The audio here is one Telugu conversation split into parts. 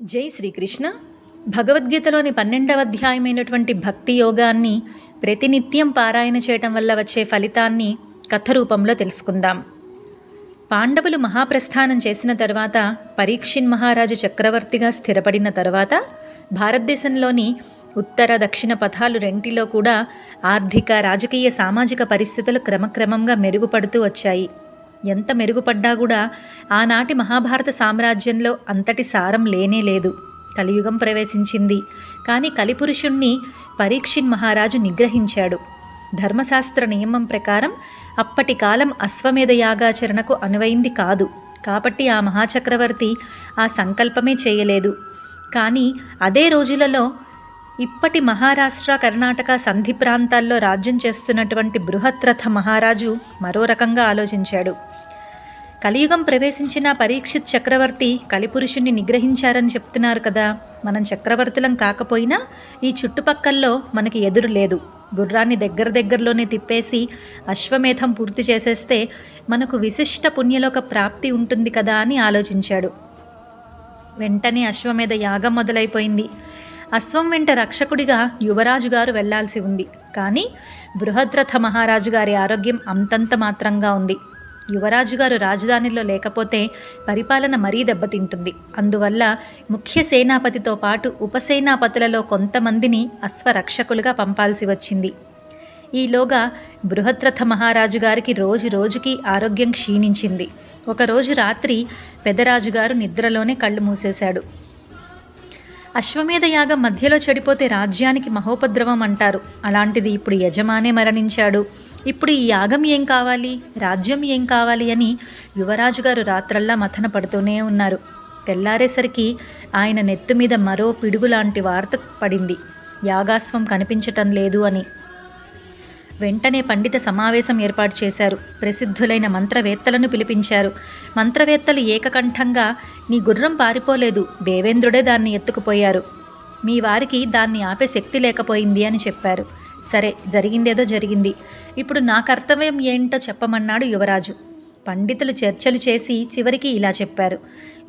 జై శ్రీకృష్ణ. భగవద్గీతలోని 12వ అధ్యాయమైనటువంటి భక్తి యోగాన్ని ప్రతినిత్యం పారాయణ చేయటం వల్ల వచ్చే ఫలితాన్ని కథ రూపంలో తెలుసుకుందాం. పాండవులు మహాప్రస్థానం చేసిన తర్వాత పరీక్షిన్ మహారాజు చక్రవర్తిగా స్థిరపడిన తర్వాత భారతదేశంలోని ఉత్తర దక్షిణ పథాలు రెంటిలో కూడా ఆర్థిక, రాజకీయ, సామాజిక పరిస్థితులు క్రమక్రమంగా మెరుగుపడుతూ వచ్చాయి. ఎంత మెరుగుపడ్డా కూడా ఆనాటి మహాభారత సామ్రాజ్యంలో అంతటి సారం లేనేలేదు. కలియుగం ప్రవేశించింది. కానీ కలిపురుషుణ్ణి పరీక్షిన్ మహారాజు నిగ్రహించాడు. ధర్మశాస్త్ర నియమం ప్రకారం అప్పటి కాలం అశ్వమేధ యాగాచరణకు అనువైంది కాదు. కాబట్టి ఆ మహాచక్రవర్తి ఆ సంకల్పమే చేయలేదు. కానీ అదే రోజులలో ఇప్పటి మహారాష్ట్ర, కర్ణాటక సంధి ప్రాంతాల్లో రాజ్యం చేస్తున్నటువంటి బృహత్రథ మహారాజు మరో రకంగా ఆలోచించాడు. కలియుగం ప్రవేశించిన పరీక్షిత్ చక్రవర్తి కలిపురుషుణ్ణి నిగ్రహించారని చెప్తున్నారు కదా, మనం చక్రవర్తులం కాకపోయినా ఈ చుట్టుపక్కల్లో మనకి ఎదురు లేదు. గుర్రాన్ని దగ్గరలోనే తిప్పేసి అశ్వమేధం పూర్తి చేసేస్తే మనకు విశిష్ట పుణ్యలోక ప్రాప్తి ఉంటుంది కదా అని ఆలోచించాడు. వెంటనే అశ్వమేధ యాగం మొదలైపోయింది. అశ్వం వెంట రక్షకుడిగా యువరాజు గారు వెళ్లాల్సి ఉంది. కానీ బృహద్రథ మహారాజు గారి ఆరోగ్యం అంతంత మాత్రంగా ఉంది. యువరాజు గారు రాజధానిలో లేకపోతే పరిపాలన మరీ దెబ్బతింటుంది. అందువల్ల ముఖ్య సేనాపతితో పాటు ఉపసేనాపతులలో కొంతమందిని అశ్వరక్షకులుగా పంపాల్సి వచ్చింది. ఈలోగా బృహద్రథ మహారాజు గారికి రోజు రోజుకి ఆరోగ్యం క్షీణించింది. ఒకరోజు రాత్రి పెదరాజుగారు నిద్రలోనే కళ్ళు మూసేశాడు. అశ్వమేధ యాగం మధ్యలో చెడిపోతే రాజ్యానికి మహోపద్రవం అంటారు. అలాంటిది ఇప్పుడు యజమానే మరణించాడు. ఇప్పుడు ఈ యాగం ఏం కావాలి, రాజ్యం ఏం కావాలి అని యువరాజు గారు రాత్రల్లా మథన పడుతూనే ఉన్నారు. తెల్లారేసరికి ఆయన నెత్తి మీద మరో పిడుగులాంటి వార్త పడింది. యాగాశ్వం కనిపించటం లేదు అని. వెంటనే పండిత సమావేశం ఏర్పాటు చేశారు. ప్రసిద్ధులైన మంత్రవేత్తలను పిలిపించారు. మంత్రవేత్తలు ఏకకంఠంగా, నీ గుర్రం పారిపోలేదు, దేవేంద్రుడే దాన్ని ఎత్తుకుపోయారు. మీ వారికి దాన్ని ఆపే శక్తి లేకపోయింది అని చెప్పారు. సరే, జరిగిందేదో జరిగింది. ఇప్పుడు నా కర్తవ్యం ఏంటో చెప్పమన్నాడు యువరాజు. పండితులు చర్చలు చేసి చివరికి ఇలా చెప్పారు.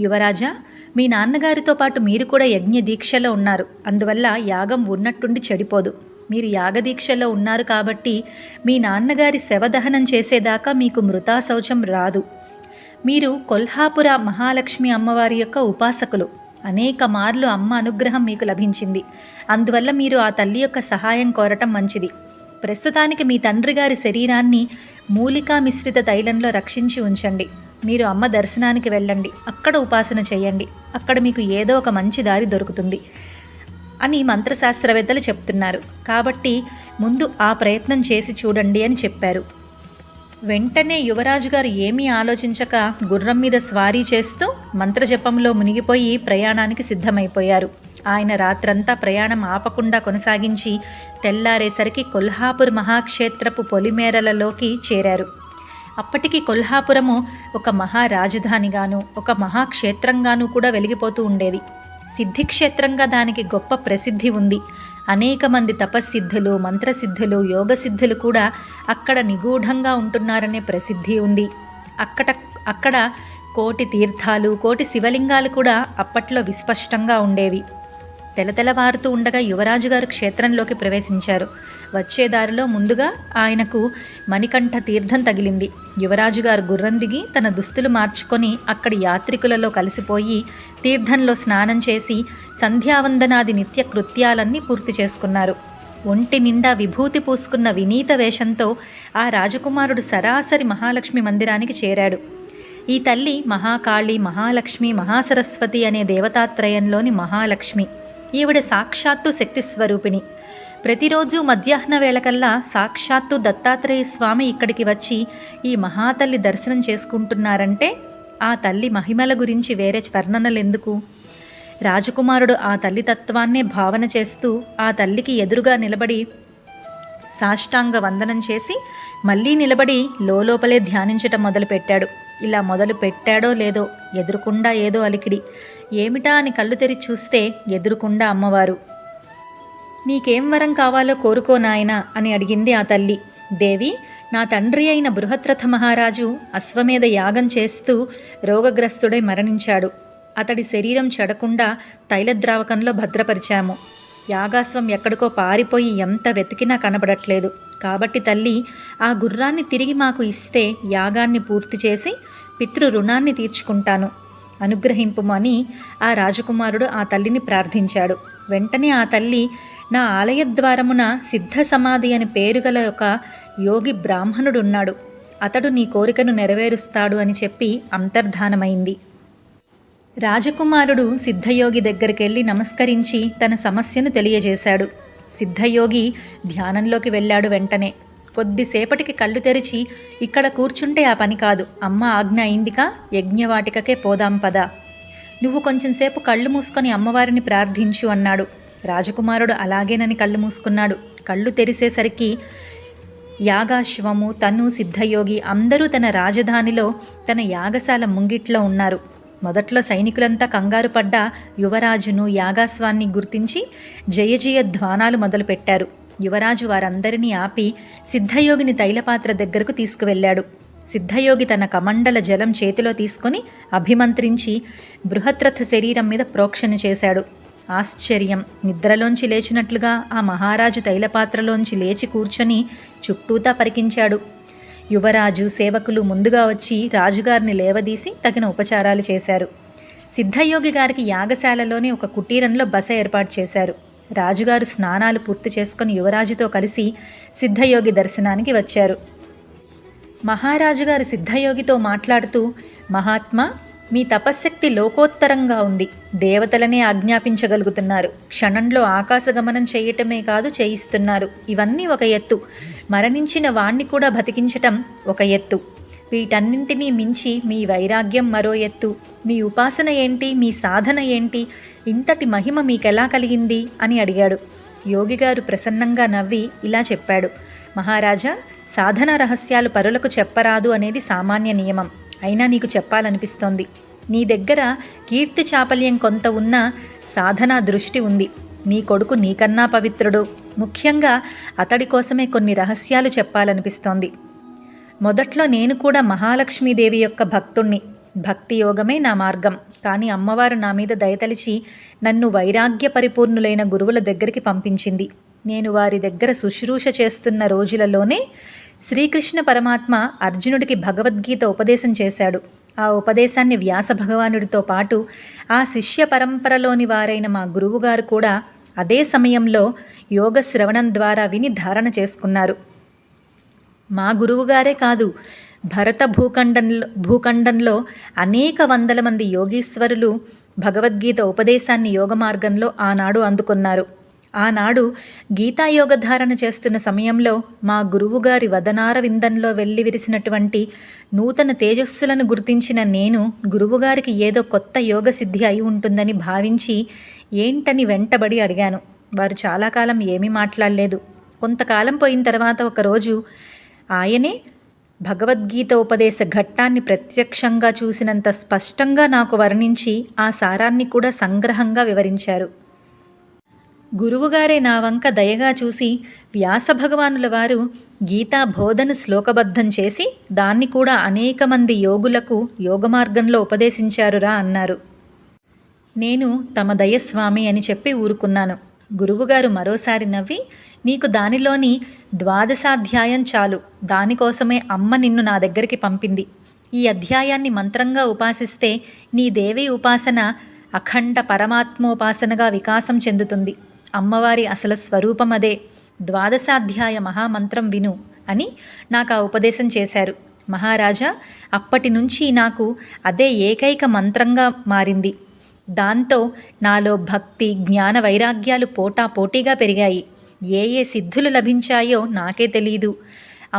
యువరాజా, మీ నాన్నగారితో పాటు మీరు కూడా యజ్ఞ దీక్షలో ఉన్నారు. అందువల్ల యాగం ఉన్నట్టుండి చెడిపోదు. మీరు యాగదీక్షలో ఉన్నారు కాబట్టి మీ నాన్నగారి శవదహనం చేసేదాకా మీకు మృతాశౌచం రాదు. మీరు కొల్హాపుర మహాలక్ష్మి అమ్మవారి యొక్క ఉపాసకులు. అనేక మార్లు అమ్మ అనుగ్రహం మీకు లభించింది. అందువల్ల మీరు ఆ తల్లి యొక్క సహాయం కోరటం మంచిది. ప్రస్తుతానికి మీ తండ్రి గారి శరీరాన్ని మూలికా మిశ్రిత తైలంలో రక్షించి ఉంచండి. మీరు అమ్మ దర్శనానికి వెళ్ళండి, అక్కడ ఉపాసన చేయండి. అక్కడ మీకు ఏదో ఒక మంచి దారి దొరుకుతుంది అని మంత్రశాస్త్రవేత్తలు చెప్తున్నారు. కాబట్టి ముందు ఆ ప్రయత్నం చేసి చూడండి అని చెప్పారు. వెంటనే యువరాజు గారు ఏమీ ఆలోచించక గుర్రం మీద స్వారీ చేస్తూ మంత్రజపంలో మునిగిపోయి ప్రయాణానికి సిద్ధమైపోయారు. ఆయన రాత్రంతా ప్రయాణం ఆపకుండా కొనసాగించి తెల్లారేసరికి కొల్హాపూర్ మహాక్షేత్రపు పొలిమేరలలోకి చేరారు. అప్పటికి కొల్హాపురము ఒక మహారాజధానిగాను ఒక మహాక్షేత్రంగాను కూడా వెలిగిపోతూ ఉండేది. సిద్ధిక్షేత్రంగా దానికి గొప్ప ప్రసిద్ధి ఉంది. అనేక మంది తపస్సిద్ధులు, మంత్రసిద్ధులు, యోగసిద్ధులు కూడా అక్కడ నిగూఢంగా ఉంటున్నారనే ప్రసిద్ధి ఉంది. అక్కడ కోటి తీర్థాలు, కోటి శివలింగాలు కూడా అప్పట్లో విస్పష్టంగా ఉండేవి. తెలతెలవారుతూ ఉండగా యువరాజు గారు క్షేత్రంలోకి ప్రవేశించారు. వచ్చే దారిలో ముందుగా ఆయనకు మణికంఠ తీర్థం తగిలింది. యువరాజు గారు గుర్రం దిగి తన దుస్తులు మార్చుకొని అక్కడి యాత్రికులలో కలిసిపోయి తీర్థంలో స్నానం చేసి సంధ్యావందనాది నిత్య కృత్యాలన్నీ పూర్తి చేసుకున్నారు. ఒంటి నిండా విభూతి పూసుకున్న వినీత వేషంతో ఆ రాజకుమారుడు సరాసరి మహాలక్ష్మి మందిరానికి చేరాడు. ఈ తల్లి మహాకాళి, మహాలక్ష్మి, మహాసరస్వతి అనే దేవతాత్రయంలోని మహాలక్ష్మి. ఈవిడ సాక్షాత్తు శక్తి స్వరూపిణి. ప్రతిరోజు మధ్యాహ్న వేళకల్లా సాక్షాత్తు దత్తాత్రేయ స్వామి ఇక్కడికి వచ్చి ఈ మహాతల్లి దర్శనం చేసుకుంటున్నారంటే ఆ తల్లి మహిమల గురించి వేరే వర్ణనలెందుకు? రాజకుమారుడు ఆ తల్లి తత్వాన్నే భావన చేస్తూ ఆ తల్లికి ఎదురుగా నిలబడి సాష్టాంగ వందనం చేసి మళ్ళీ నిలబడి లోపలే ధ్యానించటం మొదలుపెట్టాడు. ఇలా మొదలు పెట్టాడో లేదో ఎదురుకుండా ఏదో అలికిడి. ఏమిటా అని కళ్ళు తెరిచి చూస్తే ఎదురుకుండా అమ్మవారు. నీకేం వరం కావాలో కోరుకో నాయనా అని అడిగింది ఆ తల్లి. దేవి, నా తండ్రి అయిన బృహద్రథ మహారాజు అశ్వమేధ యాగం చేస్తూ రోగగ్రస్తుడై మరణించాడు. అతడి శరీరం చెడకుండా తైలద్రావకంలో భద్రపరిచాము. యాగాశ్వం ఎక్కడికో పారిపోయి ఎంత వెతికినా కనబడట్లేదు. కాబట్టి తల్లి, ఆ గుర్రాన్ని తిరిగి మాకు ఇస్తే యాగాన్ని పూర్తి చేసి పితృ రుణాన్ని తీర్చుకుంటాను, అనుగ్రహింపుమని ఆ రాజకుమారుడు ఆ తల్లిని ప్రార్థించాడు. వెంటనే ఆ తల్లి, నా ఆలయద్వారమున సిద్ధ సమాధి అని పేరుగల ఒక యోగి బ్రాహ్మణుడున్నాడు, అతడు నీ కోరికను నెరవేరుస్తాడు అని చెప్పి అంతర్ధానమైంది. రాజకుమారుడు సిద్ధయోగి దగ్గరికెళ్ళి నమస్కరించి తన సమస్యను తెలియజేశాడు. సిద్ధయోగి ధ్యానంలోకి వెళ్ళాడు. వెంటనే కొద్దిసేపటికి కళ్ళు తెరిచి, ఇక్కడ కూర్చుంటే ఆ పని కాదు, అమ్మ ఆజ్ఞ అయిందికా, యజ్ఞవాటికకే పోదాం పదా, నువ్వు కొంచెంసేపు కళ్ళు మూసుకొని అమ్మవారిని ప్రార్థించు అన్నాడు. రాజకుమారుడు అలాగేనని కళ్ళు మూసుకున్నాడు. కళ్ళు తెరిసేసరికి యాగాశ్వము, తను, సిద్ధయోగి అందరూ తన రాజధానిలో తన యాగశాల ముంగిట్లో ఉన్నారు. మొదట్లో సైనికులంతా కంగారు పడ్డ యువరాజును, యాగాశ్వాన్ని గుర్తించి జయజయ ధ్వానాలు మొదలుపెట్టారు. యువరాజు వారందరినీ ఆపి సిద్ధయోగిని తైలపాత్ర దగ్గరకు తీసుకువెళ్ళాడు. సిద్ధయోగి తన కమండల జలం చేతిలో తీసుకుని అభిమంత్రించి బృహత్రథ శరీరం మీద ప్రోక్షణ చేశాడు. ఆశ్చర్యం! నిద్రలోంచి లేచినట్లుగా ఆ మహారాజు తైలపాత్రలోంచి లేచి కూర్చొని చుట్టూతా పరికించాడు. యువరాజు, సేవకులు ముందుగా వచ్చి రాజుగారిని లేవదీసి తగిన ఉపచారాలు చేశారు. సిద్ధయోగి గారికి యాగశాలలోనే ఒక కుటీరంలో బస ఏర్పాటు చేశారు. రాజుగారు స్నానాలు పూర్తి చేసుకుని యువరాజుతో కలిసి సిద్ధయోగి దర్శనానికి వచ్చారు. మహారాజుగారు సిద్ధయోగితో మాట్లాడుతూ, మహాత్మా, మీ తపశ్శక్తి లోకోత్తరంగా ఉంది, దేవతలనే ఆజ్ఞాపించగలుగుతున్నారు, క్షణంలో ఆకాశగమనం చేయటమే కాదు చేయిస్తున్నారు. ఇవన్నీ ఒక ఎత్తు, మరణించిన వాణ్ణి కూడా బతికించటం ఒక ఎత్తు. వీటన్నింటినీ మించి మీ వైరాగ్యం మరో ఎత్తు. మీ ఉపాసన ఏంటి, మీ సాధన ఏంటి, ఇంతటి మహిమ మీకెలా కలిగింది అని అడిగాడు. యోగిగారు ప్రసన్నంగా నవ్వి ఇలా చెప్పాడు, మహారాజా, సాధన రహస్యాలు పరులకు చెప్పరాదు అనేది సామాన్య నియమం. అయినా నీకు చెప్పాలనిపిస్తోంది. నీ దగ్గర కీర్తి చాపల్యం కొంత ఉన్నా సాధనా దృష్టి ఉంది. నీ కొడుకు నీకన్నా పవిత్రుడు. ముఖ్యంగా అతడి కోసమే కొన్ని రహస్యాలు చెప్పాలనిపిస్తోంది. మొదట్లో నేను కూడా మహాలక్ష్మీదేవి యొక్క భక్తుణ్ణి. భక్తి యోగమే నా మార్గం. కానీ అమ్మవారు నా మీద దయతలిచి నన్ను వైరాగ్య పరిపూర్ణులైన గురువుల దగ్గరికి పంపించింది. నేను వారి దగ్గర శుశ్రూష చేస్తున్న రోజులలోనే శ్రీకృష్ణ పరమాత్మ అర్జునుడికి భగవద్గీత ఉపదేశం చేశాడు. ఆ ఉపదేశాన్ని వ్యాస భగవానుడితో పాటు ఆ శిష్య పరంపరలోని వారైన మా గురువుగారు కూడా అదే సమయంలో యోగ శ్రవణం ద్వారా విని ధారణ చేసుకున్నారు. మా గురువుగారే కాదు, భరత భూఖండంలో అనేక వందల మంది యోగీశ్వరులు భగవద్గీత ఉపదేశాన్ని యోగ మార్గంలో ఆనాడు అందుకున్నారు. ఆనాడు గీతాయోగ ధారణ చేస్తున్న సమయంలో మా గురువుగారి వదనార విందంలో వెళ్ళి విరిసినటువంటి నూతన తేజస్సులను గుర్తించిన నేను గురువుగారికి ఏదో కొత్త యోగ సిద్ధి అయి ఉంటుందని భావించి ఏంటని వెంటబడి అడిగాను. వారు చాలా కాలం ఏమీ మాట్లాడలేదు. కొంతకాలం పోయిన తర్వాత ఒకరోజు ఆయనే భగవద్గీత ఉపదేశ ఘట్టాన్ని ప్రత్యక్షంగా చూసినంత స్పష్టంగా నాకు వర్ణించి ఆ సారాన్ని కూడా సంగ్రహంగా వివరించారు. గురువుగారే నా వంక దయగా చూసి, వ్యాస భగవానుల వారు గీతా బోధను శ్లోకబద్ధం చేసి దాన్ని కూడా అనేక మంది యోగులకు యోగమార్గంలో ఉపదేశించారురా అన్నారు. నేను తమ దయస్వామి అని చెప్పి ఊరుకున్నాను. గురువుగారు మరోసారి నవ్వి, నీకు దానిలోని 12వ చాలు, దానికోసమే అమ్మ నిన్ను నా దగ్గరికి పంపింది. ఈ అధ్యాయాన్ని మంత్రంగా ఉపాసిస్తే నీ దేవి ఉపాసన అఖండ పరమాత్మోపాసనగా వికాసం చెందుతుంది. అమ్మవారి అసలు స్వరూపం అదే. 12వ మహామంత్రం విను అని నాకు ఆ ఉపదేశం చేశారు. మహారాజా, అప్పటి నుంచి నాకు అదే ఏకైక మంత్రంగా మారింది. దాంతో నాలో భక్తి, జ్ఞాన వైరాగ్యాలు పోటాపోటీగా పెరిగాయి. ఏ ఏ సిద్ధులు లభించాయో నాకే తెలీదు.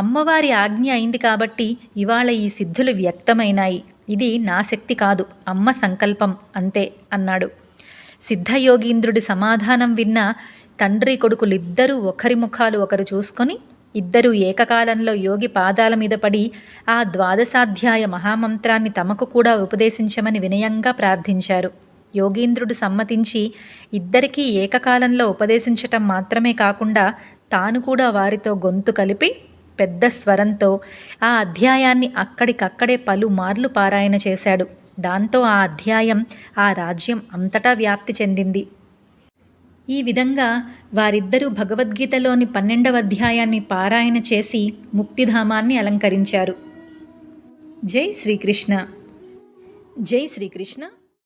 అమ్మవారి ఆజ్ఞ అయింది కాబట్టి ఇవాళ ఈ సిద్ధులు వ్యక్తమైనాయి. ఇది నా శక్తి కాదు, అమ్మ సంకల్పం అంతే అన్నాడు. సిద్ధయోగీంద్రుడి సమాధానం విన్న తండ్రి కొడుకులిద్దరూ ఒకరి ముఖాలు ఒకరు చూసుకొని ఇద్దరూ ఏకకాలంలో యోగి పాదాల మీద పడి ఆ 12వ మహామంత్రాన్ని తమకు కూడా ఉపదేశించమని వినయంగా ప్రార్థించారు. యోగీంద్రుడు సమ్మతించి ఇద్దరికీ ఏకకాలంలో ఉపదేశించటం మాత్రమే కాకుండా తాను కూడా వారితో గొంతు కలిపి పెద్ద స్వరంతో ఆ అధ్యాయాన్ని అక్కడికక్కడే పలుమార్లు పారాయణ చేశాడు. దాంతో ఆ అధ్యాయం ఆ రాజ్యం అంతటా వ్యాప్తి చెందింది. ఈ విధంగా వారిద్దరూ భగవద్గీతలోని 12వ అధ్యాయాన్ని పారాయణ చేసి ముక్తిధామాన్ని అలంకరించారు. జై శ్రీకృష్ణ. జై శ్రీకృష్ణ.